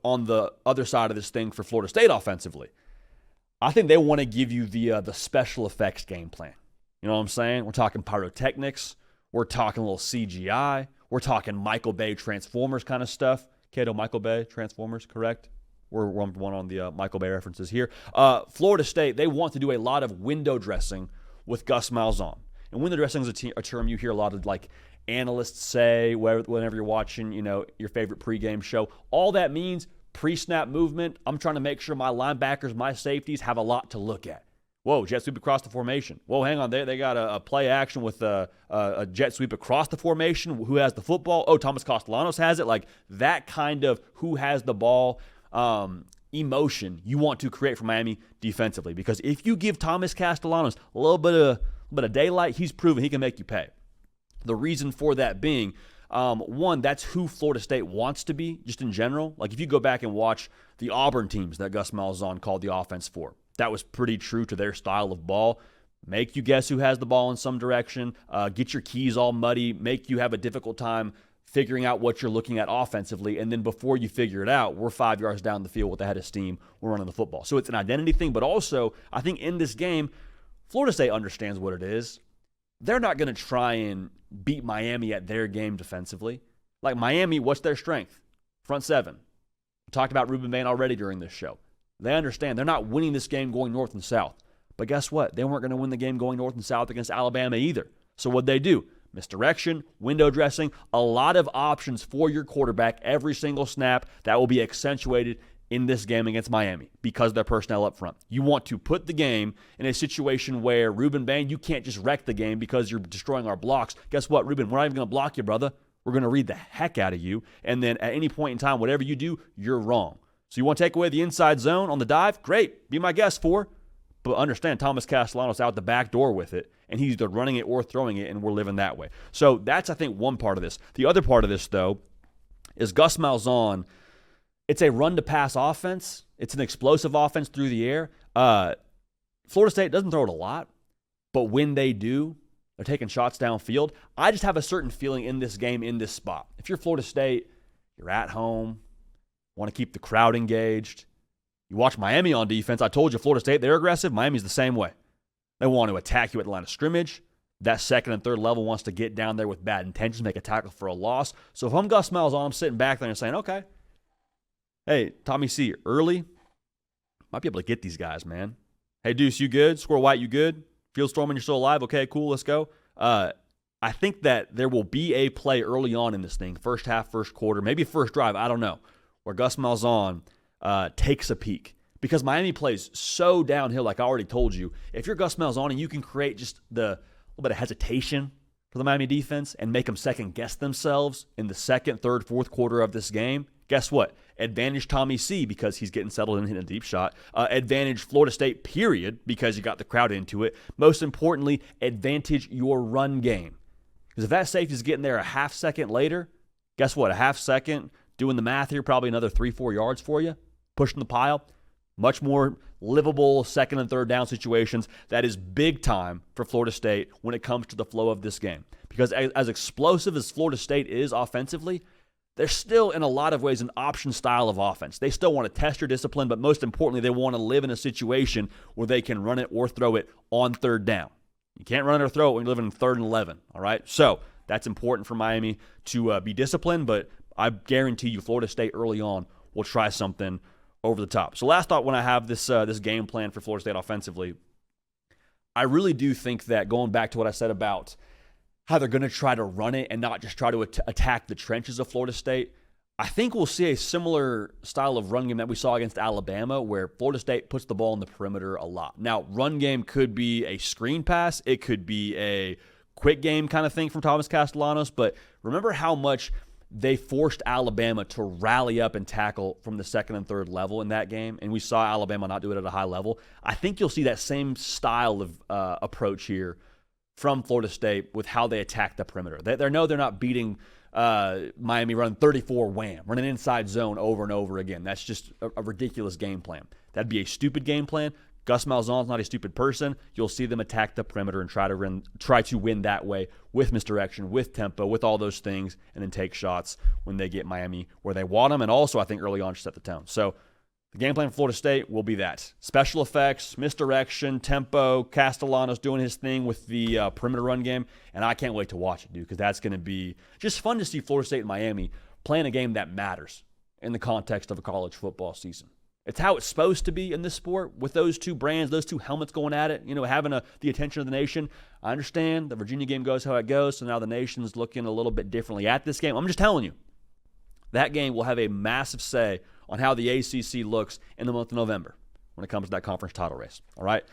on the other side of this thing for Florida State offensively, I think they want to give you the special effects game plan. You know what I'm saying? We're talking pyrotechnics. We're talking a little CGI. We're talking Michael Bay Transformers kind of stuff. Kato, Michael Bay Transformers, correct? We're one on the Michael Bay references here. Florida State, they want to do a lot of window dressing with Gus Malzahn. And window dressing is a term you hear a lot of like analysts say whenever you're watching, your favorite pregame show. All that means pre-snap movement. I'm trying to make sure my linebackers, my safeties have a lot to look at. Whoa, jet sweep across the formation. Whoa, hang on. They got a play action with a jet sweep across the formation. Who has the football? Oh, Thomas Castellanos has it. Like that kind of who has the ball emotion you want to create for Miami defensively. Because if you give Thomas Castellanos a little bit of daylight, he's proven he can make you pay. The reason for that being, one, that's who Florida State wants to be, just in general. Like if you go back and watch the Auburn teams that Gus Malzahn called the offense for, that was pretty true to their style of ball. Make you guess who has the ball in some direction, get your keys all muddy, make you have a difficult time figuring out what you're looking at offensively, and then before you figure it out, we're 5 yards down the field with a head of steam, we're running the football. So it's an identity thing, but also I think in this game, Florida State understands what it is. They're not going to try and beat Miami at their game defensively. Like Miami, what's their strength? Front seven. We talked about Ruben Bain already during this show. They understand they're not winning this game going north and south. But guess what? They weren't going to win the game going north and south against Alabama either. So what'd they do? Misdirection, window dressing, a lot of options for your quarterback every single snap that will be accentuated in this game against Miami because of their personnel up front. You want to put the game in a situation where Ruben Bain, you can't just wreck the game because you're destroying our blocks. Guess what, Ruben? We're not even going to block you, brother. We're going to read the heck out of you. And then at any point in time, whatever you do, you're wrong. So you want to take away the inside zone on the dive? Great. Be my guest for. But understand, Thomas Castellanos out the back door with it, and he's either running it or throwing it, and we're living that way. So that's, I think, one part of this. The other part of this, though, is Gus Malzahn. It's a run-to-pass offense. It's an explosive offense through the air. Florida State doesn't throw it a lot, but when they do, they're taking shots downfield. I just have a certain feeling in this game, in this spot. If you're Florida State, you're at home, want to keep the crowd engaged. You watch Miami on defense. I told you, Florida State, they're aggressive. Miami's the same way. They want to attack you at the line of scrimmage. That second and third level wants to get down there with bad intentions, make a tackle for a loss. So if I'm Gus Malzahn, I'm sitting back there and saying, okay, hey, Tommy C, early, might be able to get these guys, man. Hey, Deuce, you good? Squirrel White, you good? Field Storming, you're still alive? Okay, cool, let's go. I think that there will be a play early on in this thing, first half, first quarter, maybe first drive, I don't know, where Gus Malzahn takes a peek. Because Miami plays so downhill, like I already told you. If you're Gus Malzahn and you can create just the little bit of hesitation for the Miami defense and make them second-guess themselves in the second, third, fourth quarter of this game, guess what? Advantage Tommy C because he's getting settled and hitting a deep shot. Advantage Florida State, period, because you got the crowd into it. Most importantly, advantage your run game. Because if that safety is getting there a half second later, guess what? A half second, doing the math here, probably another 3-4 yards for you, pushing the pile. Much more livable second and third down situations. That is big time for Florida State when it comes to the flow of this game. Because as explosive as Florida State is offensively, they're still in a lot of ways an option style of offense. They still want to test your discipline, but most importantly, they want to live in a situation where they can run it or throw it on third down. You can't run it or throw it when you're living in 3rd and 11, all right? So that's important for Miami to be disciplined, but I guarantee you Florida State early on will try something over the top. So last thought when I have this game plan for Florida State offensively, I really do think that going back to what I said about how they're going to try to run it and not just try to attack the trenches of Florida State, I think we'll see a similar style of run game that we saw against Alabama where Florida State puts the ball in the perimeter a lot. Now, run game could be a screen pass. It could be a quick game kind of thing from Thomas Castellanos, but remember how much they forced Alabama to rally up and tackle from the second and third level in that game, and we saw Alabama not do it at a high level. I think you'll see that same style of approach here from Florida State with how they attack the perimeter. They know they're not beating Miami running 34 wham, running inside zone over and over again. That's just a ridiculous game plan. That'd be a stupid game plan. Gus Malzahn's not a stupid person. You'll see them attack the perimeter and try to win that way with misdirection, with tempo, with all those things, and then take shots when they get Miami where they want them. And also, I think early on, set the tone. So the game plan for Florida State will be that. Special effects, misdirection, tempo, Castellanos doing his thing with the perimeter run game. And I can't wait to watch it, dude, because that's going to be just fun to see Florida State and Miami playing a game that matters in the context of a college football season. It's how it's supposed to be in this sport with those two brands, those two helmets going at it, having the attention of the nation. I understand the Virginia game goes how it goes, so now the nation's looking a little bit differently at this game. I'm just telling you, that game will have a massive say on how the ACC looks in the month of November when it comes to that conference title race. All right?